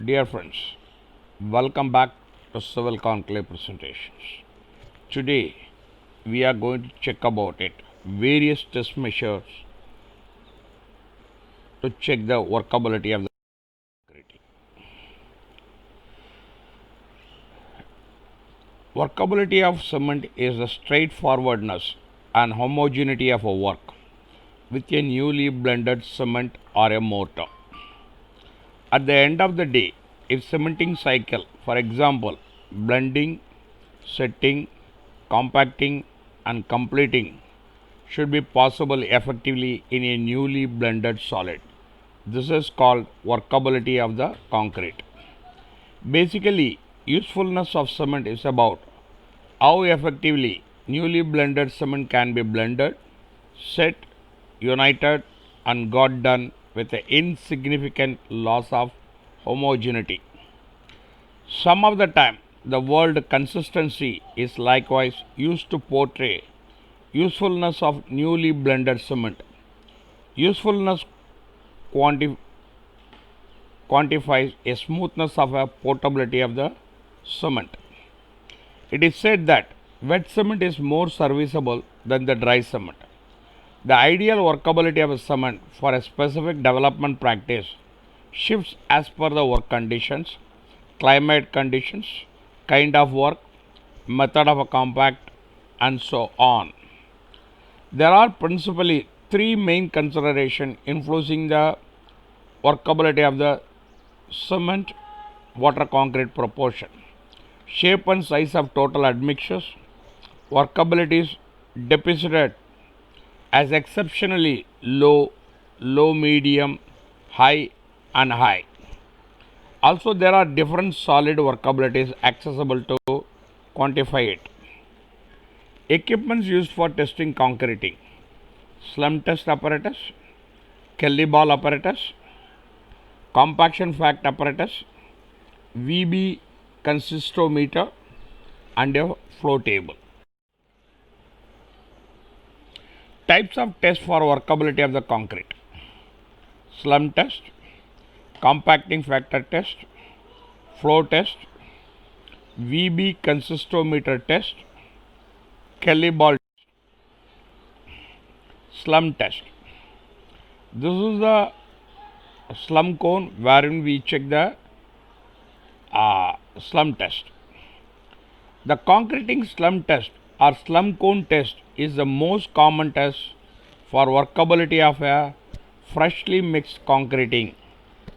Dear friends, welcome back to Civil Conclave presentations. Today we are going to check about it various test measures to check the workability of the concrete. Workability of cement is the straightforwardness and homogeneity of a work with a newly blended cement or a mortar. At the end of the day, if cementing cycle, for example, blending, setting, compacting and completing should be possible effectively in a newly blended solid. This is called workability of the concrete. Basically, usefulness of cement is about how effectively newly blended cement can be blended, set, united and got done with an insignificant loss of homogeneity. Some of the time, the word consistency is likewise used to portray usefulness of newly blended cement. Usefulness quantifies a smoothness of a portability of the cement. It is said that wet cement is more serviceable than the dry cement. The ideal workability of a cement for a specific development practice shifts as per the work conditions, climate conditions, kind of work, method of a compact, and so on. There are principally three main considerations influencing the workability of the cement water concrete proportion: shape and size of total admixtures. Workability is depicted as exceptionally low, low, medium, high, and high. Also, there are different solid workabilities accessible to quantify it. Equipments used for testing concreting: slum test apparatus, Kelly ball apparatus, compaction fact apparatus, VB consistometer, and a flow table. Types of tests for workability of the concrete: slum test, compacting factor test, flow test, VB consistometer test, Kelly ball slum test. This is the slum cone wherein we check the slum test. The concreting slum test or slum cone test is the most common test for workability of a freshly mixed concreting,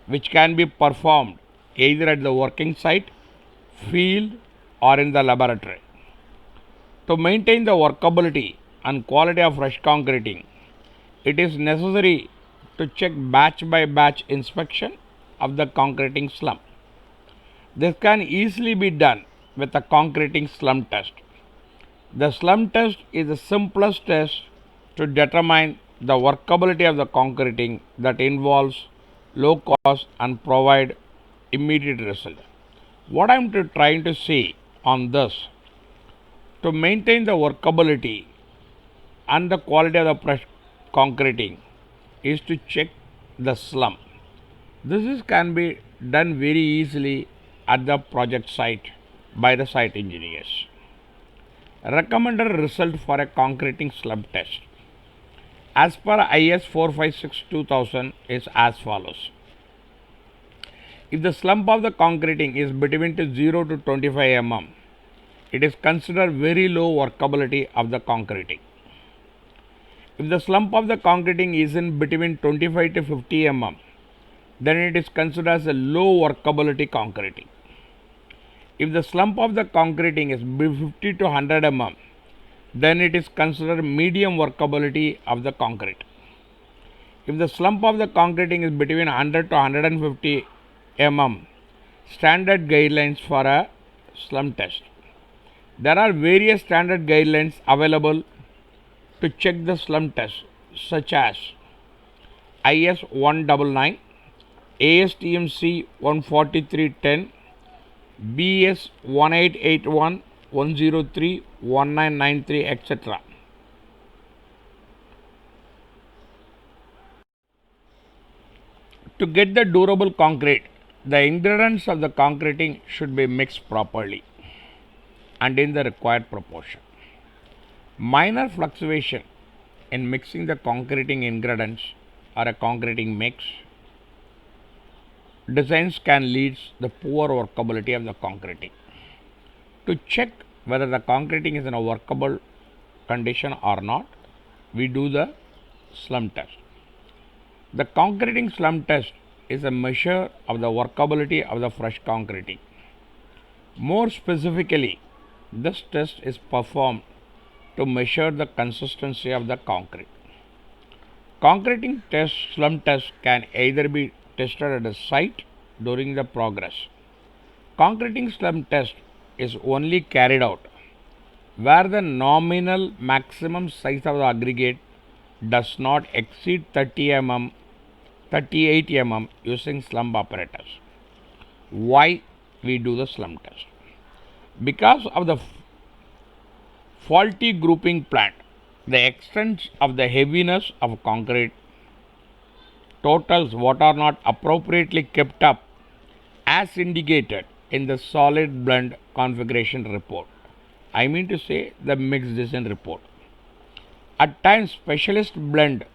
which can be performed either at the working site, field, or in the laboratory. To maintain the workability and quality of fresh concreting, it is necessary to check batch by batch inspection of the concreting slum. This can easily be done with the concreting slum test. The slum test is the simplest test to determine the workability of the concreting that involves low cost and provide immediate result. What I am trying to say on this, to maintain the workability and the quality of the fresh concreting is to check the slum. This can be done very easily at the project site by the site engineers. Recommended result for a concreting slum test as per IS 456-2000 is as follows. If the slump of the concreting is between 0 to 25 mm, it is considered very low workability of the concreting. If the slump of the concreting is in between 25 to 50 mm, then it is considered as a low workability concreting. If the slump of the concreting is 50 to 100 mm, then it is considered medium workability of the concrete. If the slump of the concreting is between 100 to 150 mm, standard guidelines for a slum test. There are various standard guidelines available to check the slum test, such as IS 199, ASTM-C 14310, BS 1881, 103, 1993, etc. To get the durable concrete, The ingredients of the concreting should be mixed properly and in the required proportion. Minor fluctuation in mixing the concreting ingredients or a concreting mix designs can lead the poor workability of the concreting. To check whether the concreting is in a workable condition or not, we do the slump test. The concreting slump test is a measure of the workability of the fresh concreting. More specifically, this test is performed to measure the consistency of the concrete. Concreting test slump test can either be tested at a site during the progress. Concreting slump test is only carried out where the nominal maximum size of the aggregate does not exceed 38 mm using slump apparatus. Why we do the slump test? Because of the faulty grouping plant, the extent of the heaviness of concrete totals what are not appropriately kept up as indicated in the solid blend configuration report. I mean to say the mixed design report. At times specialists blend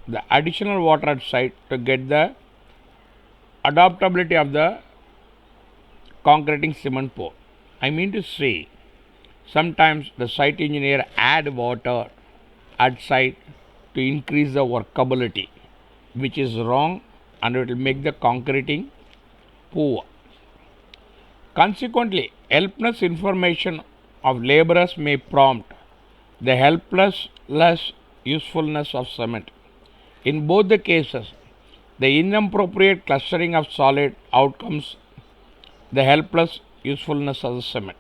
the additional water at site to get the adaptability of the concreting cement pour. I mean to say sometimes the site engineer add water at site to increase the workability, which is wrong and it will make the concreting poor. Consequently, helpless information of laborers may prompt the helpless usefulness of cement. In both the cases, the inappropriate clustering of solid outcomes the helpless usefulness of the cement.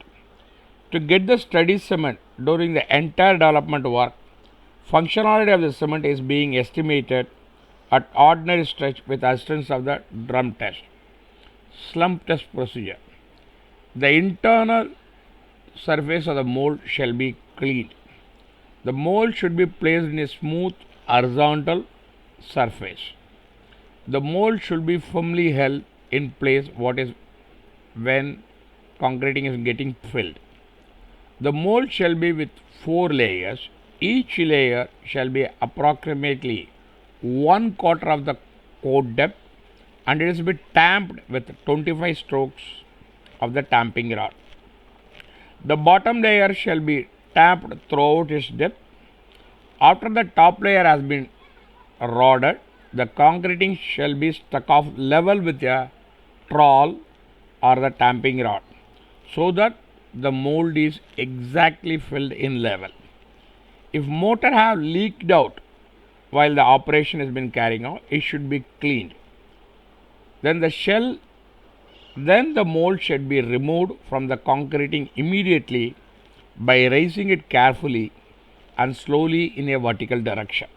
To get the steady cement during the entire development work, functionality of the cement is being estimated at ordinary stretch with assistance of the drum test. Slump test procedure. The internal surface of the mold shall be cleaned. The mold should be placed in a smooth horizontal surface. The mold should be firmly held in place when concreting is getting filled. The mold shall be with 4 layers. Each layer shall be approximately 1/4 of the coat depth and it is to be tamped with 25 strokes of the tamping rod. The bottom layer shall be tamped throughout its depth. After the top layer has been rodded, the concreting shall be stuck off level with a trowel or the tamping rod so that the mold is exactly filled in level. If mortar have leaked out while the operation has been carrying out, it should be cleaned. Then the mold should be removed from the concreting immediately by raising it carefully and slowly in a vertical direction.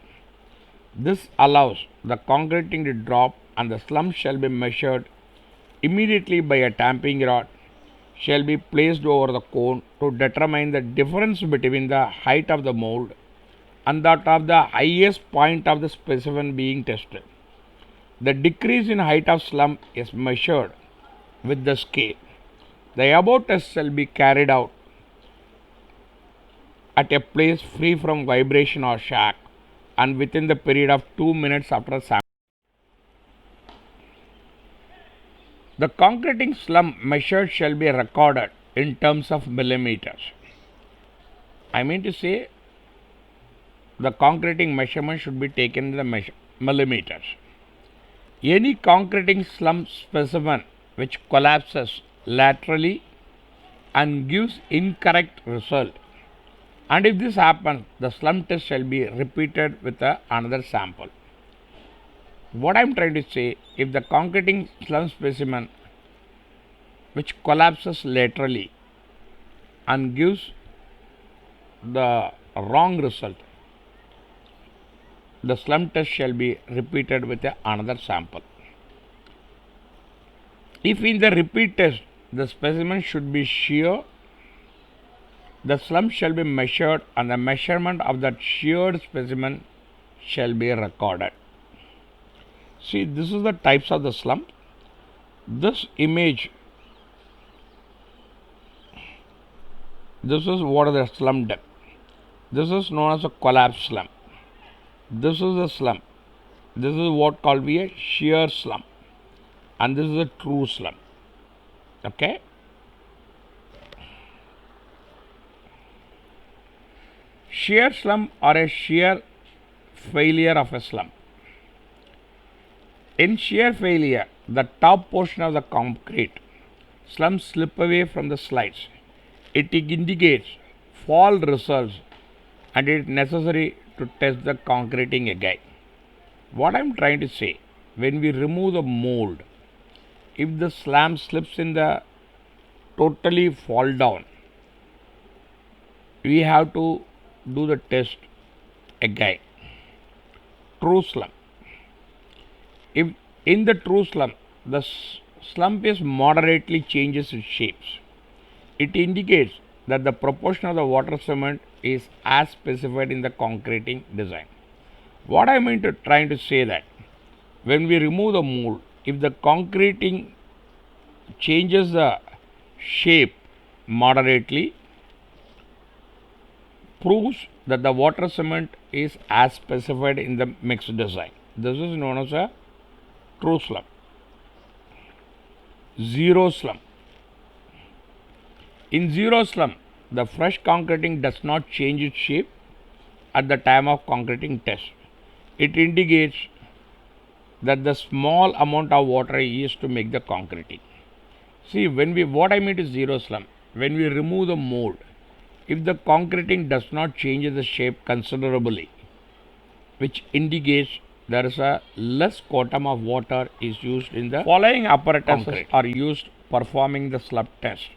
This allows the concreting to drop and the slump shall be measured immediately by a tamping rod shall be placed over the cone to determine the difference between the height of the mold and that of the highest point of the specimen being tested. The decrease in height of slump is measured with the scale. The above test shall be carried out at a place free from vibration or shock and within the period of 2 minutes after sample. The concreting slump measured shall be recorded in terms of millimeters. I mean to say the concreting measurement should be taken in the millimeters. Any concreting slump specimen which collapses laterally and gives incorrect result, and if this happens, the slump test shall be repeated with another sample. What I am trying to say, if the concreting slump specimen which collapses laterally and gives the wrong result, the slump test shall be repeated with another sample. If in the repeat test the specimen should be shear, the slump shall be measured and the measurement of that sheared specimen shall be recorded. See, this is the types of the slump. This image, this is what is a slum depth. This is known as a collapse slump. This is a slump. This is what called be a shear slump, and this is a true slump. Okay. Shear slump or a shear failure of a slump. In shear failure, the top portion of the concrete slump slip away from the slides. It indicates fall results and it is necessary to test the concreting again. What I am trying to say, when we remove the mold, if the slab slips in the totally fall down, we have to do the test again. True slump. If in the true slump, the slump is moderately changes its shapes, it indicates that the proportion of the water cement is as specified in the concreting design. What I mean to trying to say that when we remove the mold, if the concreting changes the shape moderately, proves that the water cement is as specified in the mixed design. This is known as a true slump. Zero slump. In zero slump, the fresh concreting does not change its shape at the time of concreting test. It indicates that the small amount of water is used to make the concreting. See, what I mean is zero slump, when we remove the mold, if the concreting does not change the shape considerably, which indicates there is a less quantum of water is used in the following apparatuses are used performing the slump test.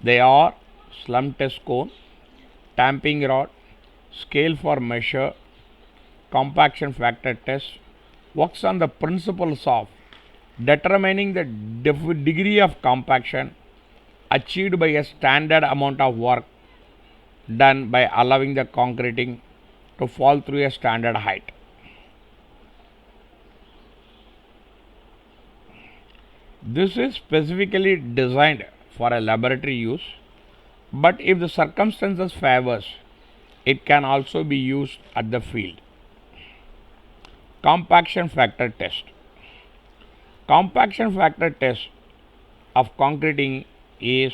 They are slump test cone, tamping rod, scale for measure, compaction factor test, works on the principles of determining the degree of compaction achieved by a standard amount of work done by allowing the concreting to fall through a standard height. This is specifically designed for a laboratory use, but if the circumstances favors, it can also be used at the field. Compaction factor test. Compaction factor test of concreting is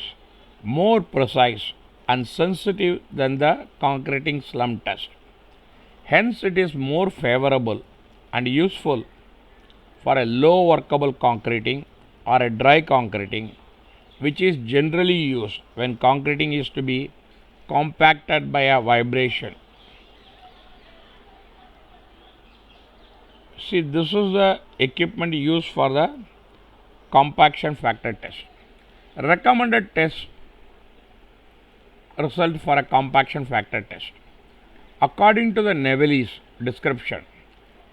more precise and sensitive than the concreting slump test. Hence, it is more favorable and useful for a low workable concreting or a dry concreting, which is generally used when concreting is to be compacted by a vibration. See, this is the equipment used for the compaction factor test. Recommended test result for a compaction factor test. According to the Nevelis description,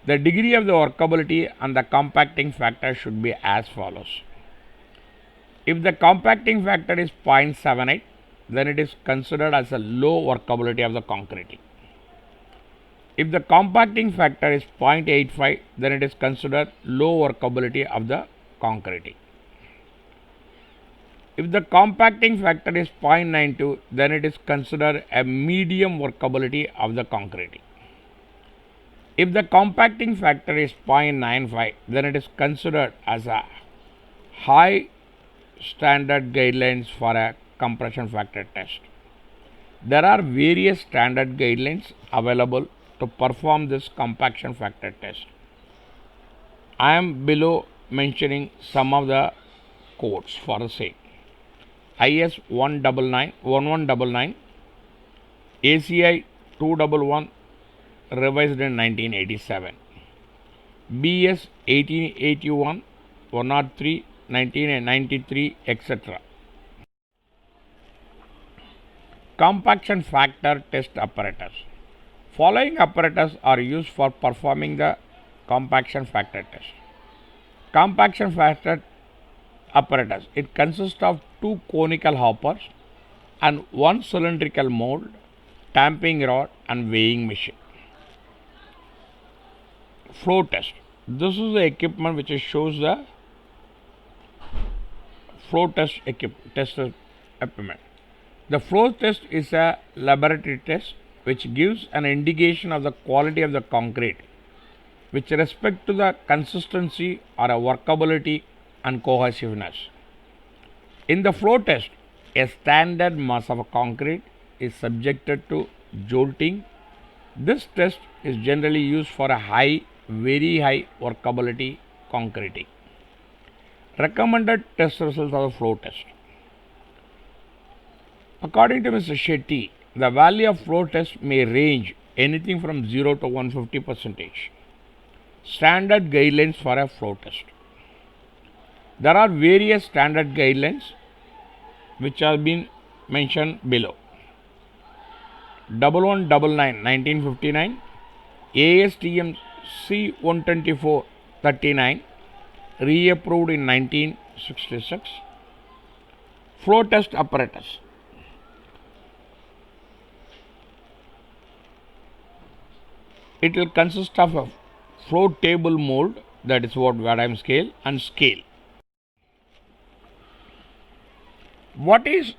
the degree of the workability and the compacting factor should be as follows. If the compacting factor is 0.78, then it is considered as a low workability of the concreting. If the compacting factor is 0.85, then it is considered low workability of the concreting. If the compacting factor is 0.92, then it is considered a medium workability of the concreting. If the compacting factor is 0.95, then it is considered as a high standard guidelines for a compression factor test. There are various standard guidelines available to perform this compaction factor test. I am below mentioning some of the codes for the same. IS 1199, ACI 211 revised in 1987, BS 1881, 103, 1993, etc. Compaction factor test apparatus. Following apparatus are used for performing the compaction factor test. Compaction factor apparatus. It consists of two conical hoppers and one cylindrical mold, tamping rod and weighing machine. Flow test. This is the equipment which shows the flow test equipment. The flow test is a laboratory test which gives an indication of the quality of the concrete with respect to the consistency or a workability and cohesiveness. In the flow test, a standard mass of concrete is subjected to jolting. This test is generally used for a very high workability concreting. Recommended test results of the flow test. According to Mr. Shetty, the value of flow test may range anything from 0 to 150%. Standard guidelines for a flow test. There are various standard guidelines which have been mentioned below. 1199 1959, ASTM C124 39, reapproved in 1966. Flow test apparatus. It will consist of a flow table mold, that is what Wadham scale, and scale. What is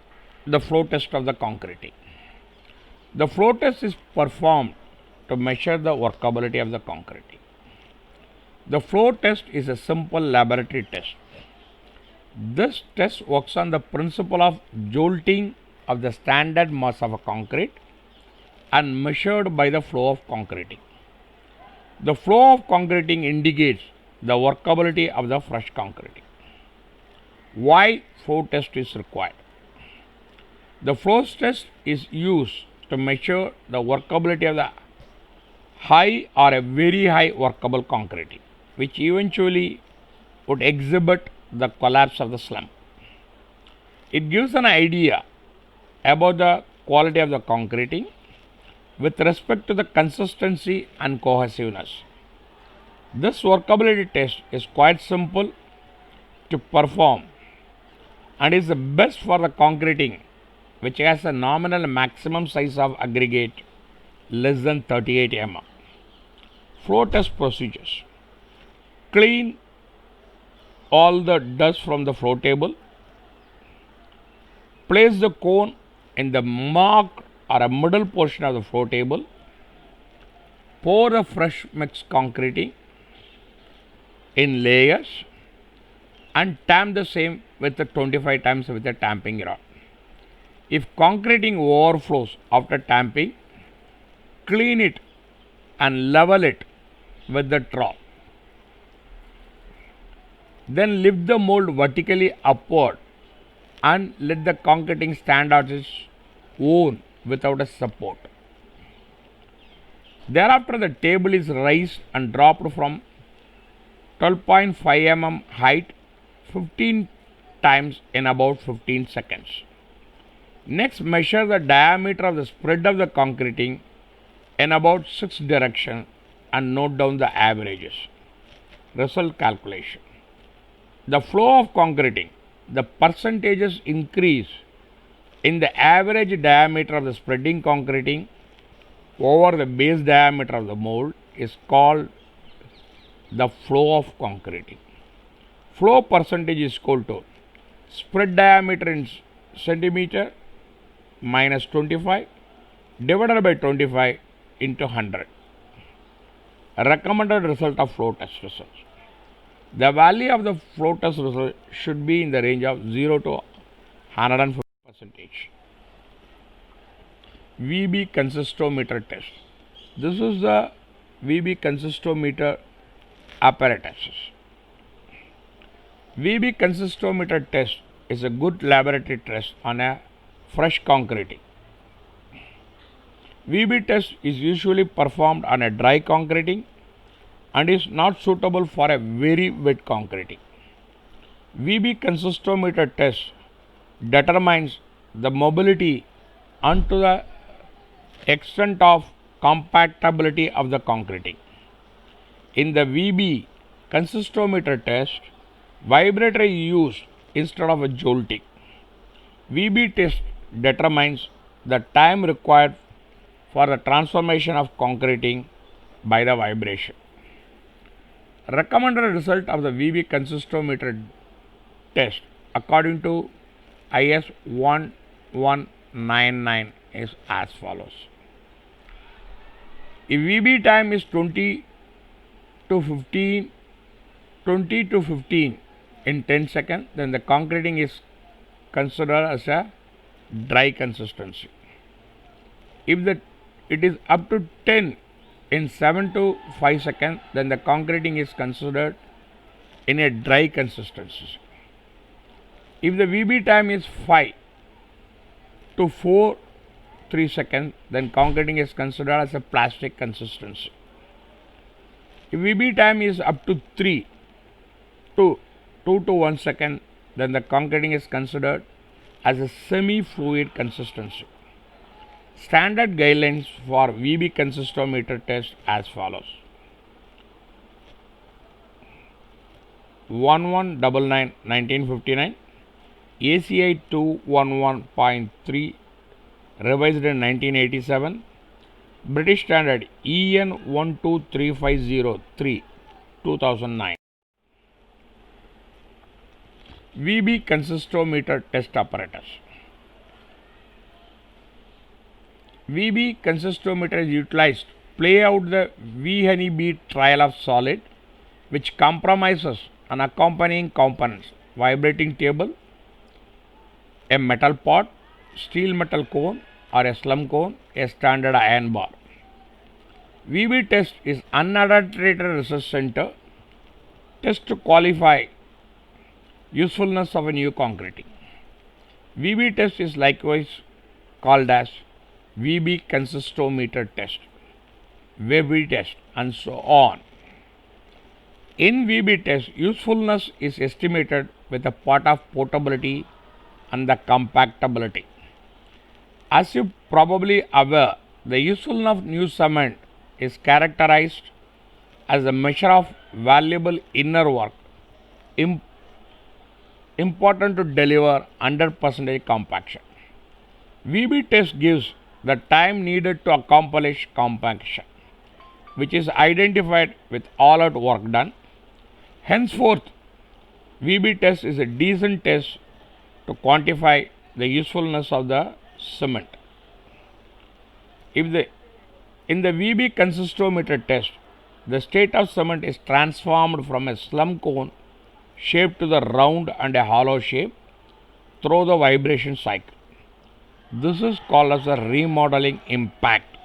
the flow test of the concreting? The flow test is performed to measure the workability of the concreting. The flow test is a simple laboratory test. This test works on the principle of jolting of the standard mass of a concrete and measured by the flow of concreting. The flow of concreting indicates the workability of the fresh concreting. Why flow test is required? The flow test is used to measure the workability of the high or a very high workable concreting, which eventually would exhibit the collapse of the slump. It gives an idea about the quality of the concreting with respect to the consistency and cohesiveness. This workability test is quite simple to perform and is the best for the concreting which has a nominal maximum size of aggregate less than 38 mm. Flow test procedures. Clean all the dust from the flow table. Place the cone in the marked or a middle portion of the flow table. Pour the fresh mixed concreting in layers and tamp the same with the 25 times with a tamping rod. If concreting overflows after tamping, clean it and level it with the trowel. Then lift the mold vertically upward and let the concreting stand on its own without a support. Thereafter, the table is raised and dropped from 12.5 mm height 15 times in about 15 seconds. Next, measure the diameter of the spread of the concreting in about 6 directions and note down the averages. Result calculation. The flow of concreting, the percentages increase in the average diameter of the spreading concreting over the base diameter of the mold is called the flow of concreting. Flow percentage is equal to spread diameter in centimeter minus 25 divided by 25 into 100. Recommended result of flow test results. The value of the flow test result should be in the range of 0 to 150%. VB consistometer test. This is the VB consistometer apparatus. VB consistometer test is a good laboratory test on a fresh concreting. VB test is usually performed on a dry concreting and is not suitable for a very wet concreting. VB consistometer test determines the mobility onto the extent of compactability of the concreting. In the VB consistometer test, vibrator is used instead of a jolting. VB test determines the time required for the transformation of concreting by the vibration. Recommended result of the VB consistometer test according to IS 1199 is as follows. If VB time is to 15 20 to 15 in 10 seconds, then the concreting is considered as a dry consistency. If it is up to 10 in 7 to 5 seconds, then the concreting is considered in a dry consistency. If the VB time is 5 to 4 3 seconds, then concreting is considered as a plastic consistency. If VB time is up to 3 to 2 to 1 second, then the concreting is considered as a semi-fluid consistency. Standard guidelines for VB consistometer test as follows. 1199 1959, ACI 211.3 revised in 1987, British Standard EN 123503 2009. VB consistometer test apparatus. VB consistometer is utilized to play out the V honeybee trial of solid, which comprises an accompanying components: vibrating table, a metal pot, steel metal cone or a slum cone, a standard iron bar. VB test is unadulterated research center test to qualify usefulness of a new concreting. VB test is likewise called as VB consistometer test, VB test, and so on. In VB test, usefulness is estimated with a part of portability and the compactability. As you probably aware, the usefulness of new cement is characterized as a measure of valuable inner work important to deliver 100% compaction. VB test gives the time needed to accomplish compaction, which is identified with all out work done. Henceforth, VB test is a decent test to quantify the usefulness of the cement. In the VB consistometer test, the state of cement is transformed from a slum cone shape to the round and a hollow shape through the vibration cycle. This is called as a remodeling impact.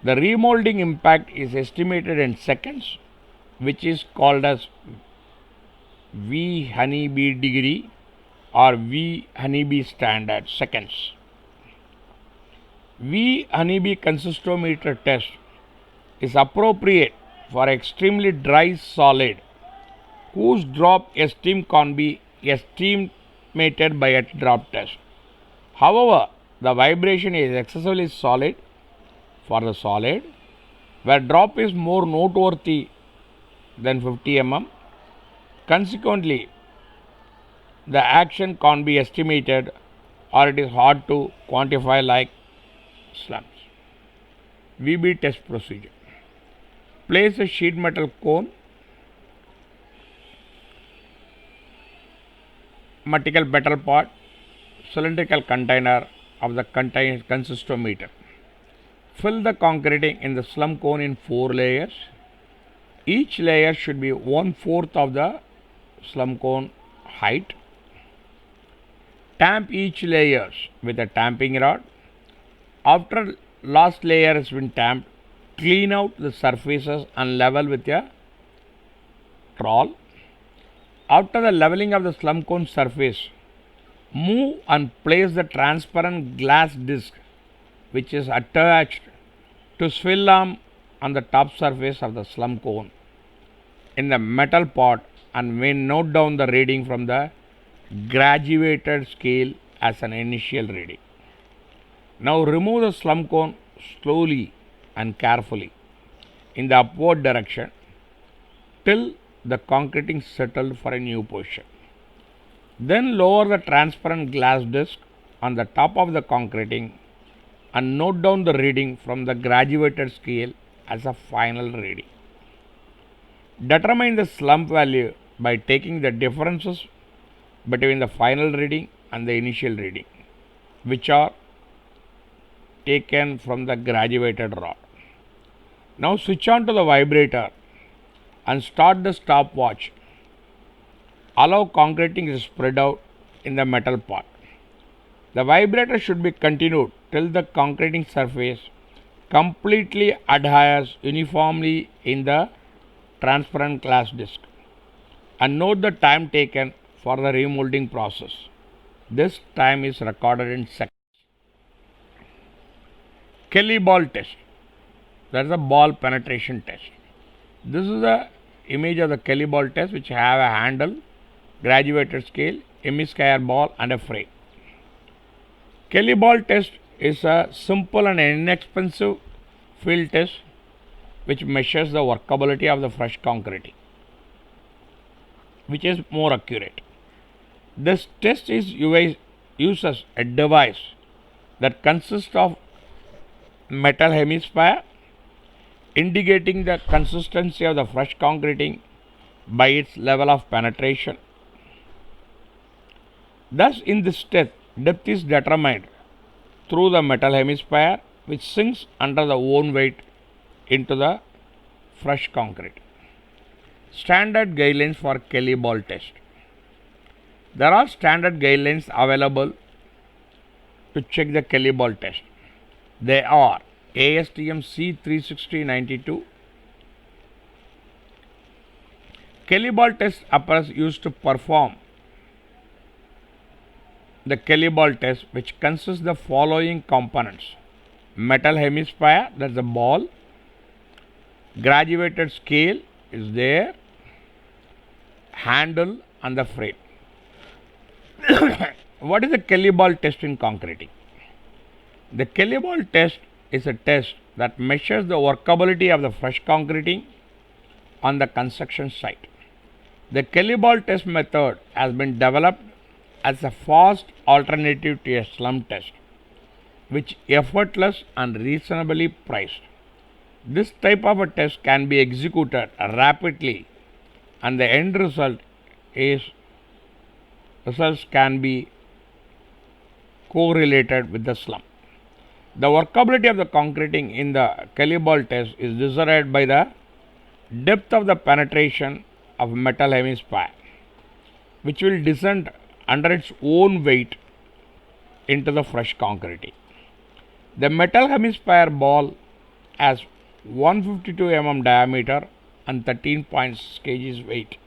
The remodeling impact is estimated in seconds, which is called as V honeybee degree or V honeybee standard seconds. V honeybee consistometer test is appropriate for extremely dry solid whose drop esteem can be estimated by a drop test. However, the vibration is excessively solid for the solid where drop is more noteworthy than 50 mm. Consequently, the action can't be estimated or it is hard to quantify like slums. VB test procedure. Place a sheet metal cone, vertical metal pot, cylindrical container of the consistometer. Fill the concreting in the slum cone in 4 layers. Each layer should be 1/4 of the slum cone height. Tamp each layer with a tamping rod. After last layer has been tamped, clean out the surfaces and level with a trowel. After the leveling of the slum cone surface, move and place the transparent glass disc which is attached to swivel arm on the top surface of the slum cone in the metal pot and may note down the reading from the graduated scale as an initial reading. Now remove the slum cone slowly and carefully in the upward direction till the concreting settled for a new position. Then lower the transparent glass disc on the top of the concreting and note down the reading from the graduated scale as a final reading. Determine the slump value by taking the differences between the final reading and the initial reading, which are taken from the graduated rod. Now switch on to the vibrator and start the stopwatch. Allow concreting to spread out in the metal part. The vibrator should be continued till the concreting surface completely adheres uniformly in the transparent glass disc. And note the time taken for the remolding process. This time is recorded in seconds. Kelly ball test. That is a ball penetration test. This is the image of the Kelly ball test, which have a handle, graduated scale, hemisphere ball and a frame. Kelly ball test is a simple and inexpensive field test which measures the workability of the fresh concrete, which is more accurate. This test uses a device that consists of metal hemisphere indicating the consistency of the fresh concreting by its level of penetration. Thus, in this test, depth is determined through the metal hemisphere, which sinks under the own weight into the fresh concrete. Standard guidelines for Kelly ball test. There are standard guidelines available to check the Kelly ball test. They are ASTM C36092. Kelly ball test apparatus used to perform the Kelly ball test, which consists the following components: metal hemisphere, that's the ball, graduated scale is there, handle and the frame. What is the Kelly ball test in concreting? The Kelly ball test is a test that measures the workability of the fresh concreting on the construction site. The Kelly ball test method has been developed as a fast alternative to a slump test, which is effortless and reasonably priced. This type of a test can be executed rapidly, and the end results can be correlated with the slump. The workability of the concreting in the Kelly ball test is decided by the depth of the penetration of metal hemisphere, which will descend under its own weight into the fresh concrete. The metal hemisphere ball has 152 mm diameter and 13.6 kg weight.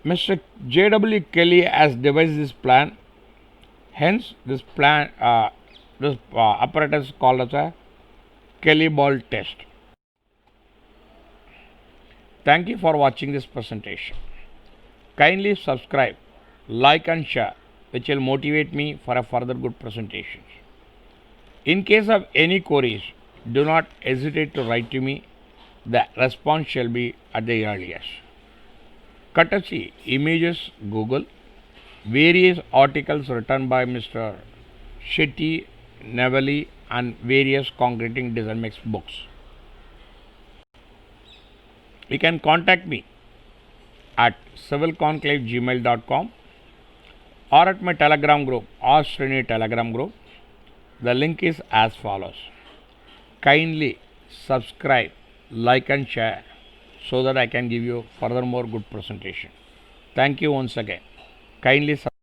Mr. J.W. Kelly has devised this plan. Hence, this apparatus is called as a Kelly ball test. Thank you for watching this presentation. Kindly subscribe, like and share, which will motivate me for a further good presentations. In case of any queries, do not hesitate to write to me. The response shall be at the earliest. Courtesy Images Google, various articles written by Mr. Shetty, Nevali and various concreting design mix books. You can contact me at civilconclave@gmail.com or at my Telegram group, Ask Srini Telegram group. The link is as follows. Kindly subscribe, like and share so that I can give you furthermore good presentation. Thank you once again. Kindly subscribe.